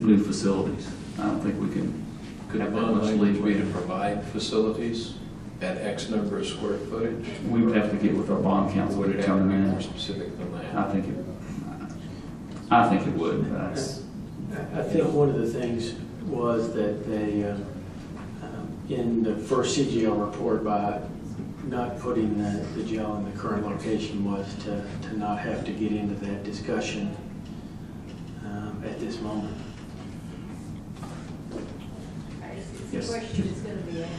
new facilities. I don't think we could have that much language be leeway. to provide facilities at X number of square footage? We would have to get with our bond council Would to it have to be determine more that. specific than that? I think it would. That's, I think one of the things was that they, in the first CGL report, by not putting the jail in the current location, was to not have to get into that discussion at this moment. The Yes. question is going to be asked.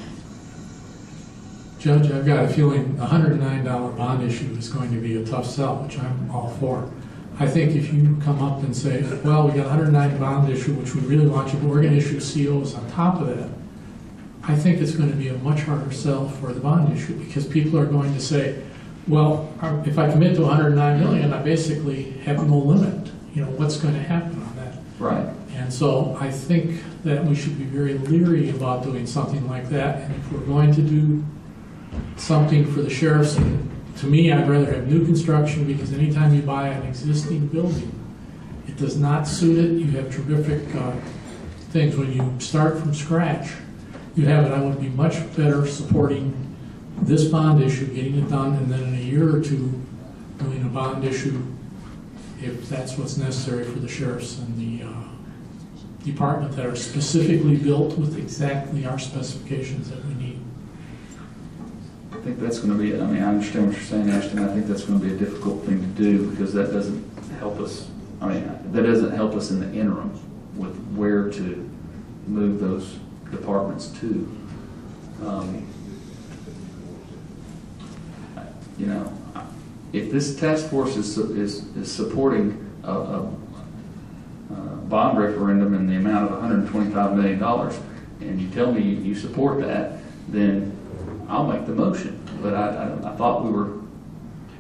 Judge, I've got a feeling a $109 bond issue is going to be a tough sell, which I'm all for. I think if you come up and say, well, we got a $109 bond issue, which we really want you, but we're going to issue COs on top of that, I think it's going to be a much harder sell for the bond issue, because people are going to say, well, if I commit to $109 million, I basically have no limit. You know, what's going to happen on that? right. And so I think that we should be very leery about doing something like that. And if we're going to do something for the sheriffs, and to me, I'd rather have new construction, because anytime you buy an existing building, it does not suit it. You have terrific things. When you start from scratch, you have it. I would be much better supporting this bond issue, getting it done, and then in a year or two, doing a bond issue if that's what's necessary for the sheriffs and the department that are specifically built with exactly our specifications that we need. I think that's going to be, I mean, I understand what you're saying, Ashton. I think that's going to be a difficult thing to do, because that doesn't help us, I mean, that doesn't help us in the interim with where to move those departments to. You know, if this task force is supporting a bond referendum in the amount of $125 million, and you tell me you support that, then I'll make the motion. But I thought we were.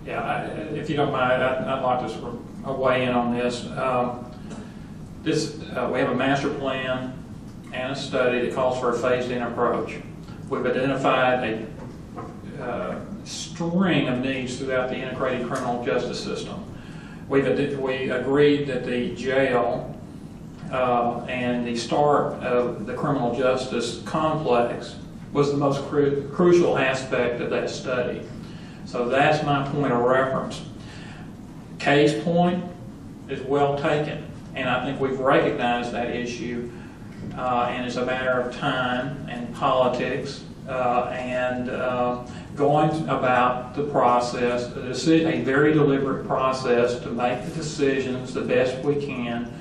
Yeah, if you don't mind, I'd like to sort of weigh in on this. We have a master plan and a study that calls for a phased-in approach. We've identified a string of needs throughout the integrated criminal justice system. We agreed that the jail and the start of the criminal justice complex was the most crucial aspect of that study. So that's my point of reference. Kay's point is well taken, and I think we've recognized that issue, and it's a matter of time and politics and going about the process, a very deliberate process to make the decisions the best we can,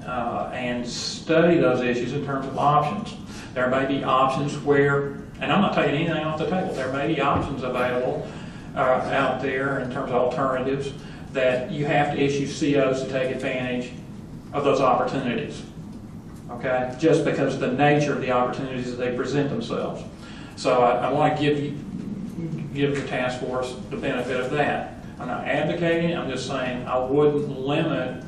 and study those issues in terms of options. There may be options where, and I'm not taking anything off the table, there may be options available out there in terms of alternatives that you have to issue COs to take advantage of those opportunities, okay? Just because of the nature of the opportunities that they present themselves. So I want to give the task force the benefit of that. I'm not advocating, I'm just saying I wouldn't limit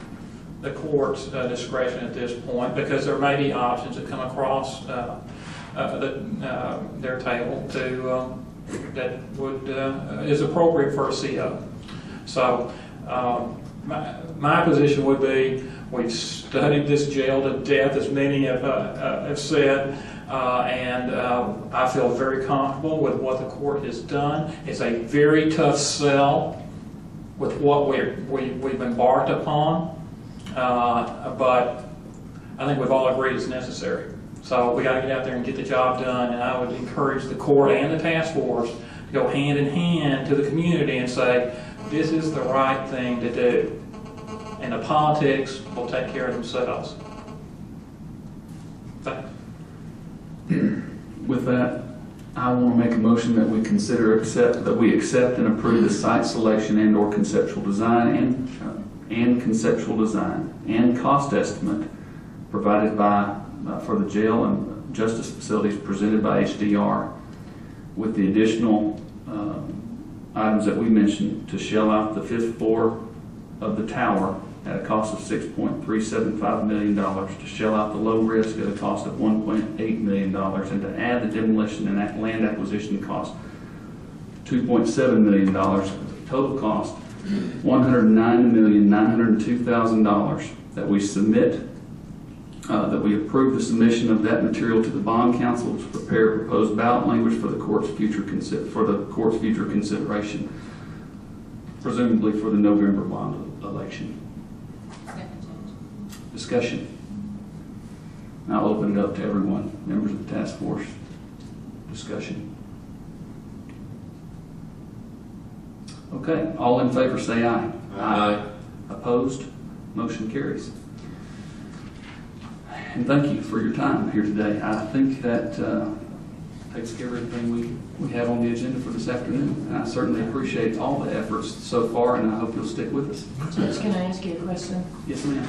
the court's discretion at this point, because there may be options that come across their table that is appropriate for a CO. So my position would be, we've studied this jail to death, as many have said, and I feel very comfortable with what the court has done. It's a very tough sell with what we've embarked upon, but I think we've all agreed it's necessary. So we got to get out there and get the job done, and I would encourage the court and the task force to go hand in hand to the community and say, this is the right thing to do, and the politics will take care of themselves. Thanks. With that, I want to make a motion that we accept and approve the site selection and/or conceptual design and conceptual design and cost estimate provided for the jail and justice facilities presented by HDR, with the additional items that we mentioned, to shell out the 5th floor of the tower at a cost of $6.375 million, to shell out the low risk at a cost of $1.8 million, and to add the demolition and land acquisition cost $2.7 million. Total cost $109,902,000 that we submit that we approve the submission of that material to the bond council to prepare proposed ballot language for the court's future consideration, presumably for the November bond election. Discussion. I'll open it up to everyone, members of the task force. Discussion. Okay, all in favor say aye. Aye. Opposed? Motion carries. And thank you for your time here today. I think that takes care of everything we have on the agenda for this afternoon. And I certainly appreciate all the efforts so far, and I hope you'll stick with us. Judge, can I ask you a question? Yes, ma'am.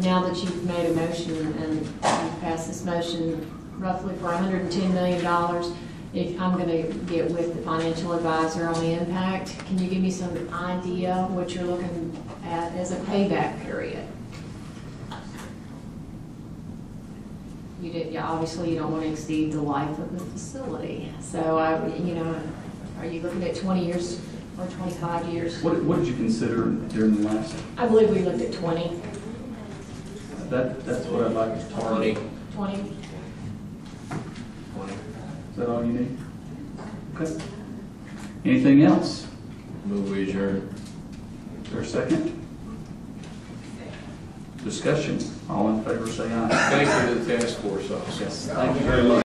Now that you've made a motion and you've passed this motion roughly for $110 million, if I'm going to get with the financial advisor on the impact, can you give me some idea what you're looking at as a payback period? Obviously you don't want to exceed the life of the facility. So, are you looking at 20 years or 25 years? What did you consider during the last? I believe we looked at 20. That's what I'd like to target. 20. Is that all you need? Okay. Anything else? Move we adjourn. Is there a second? Discussion. All in favor say aye. Thank you to the task force officer. Yes. Thank you very much.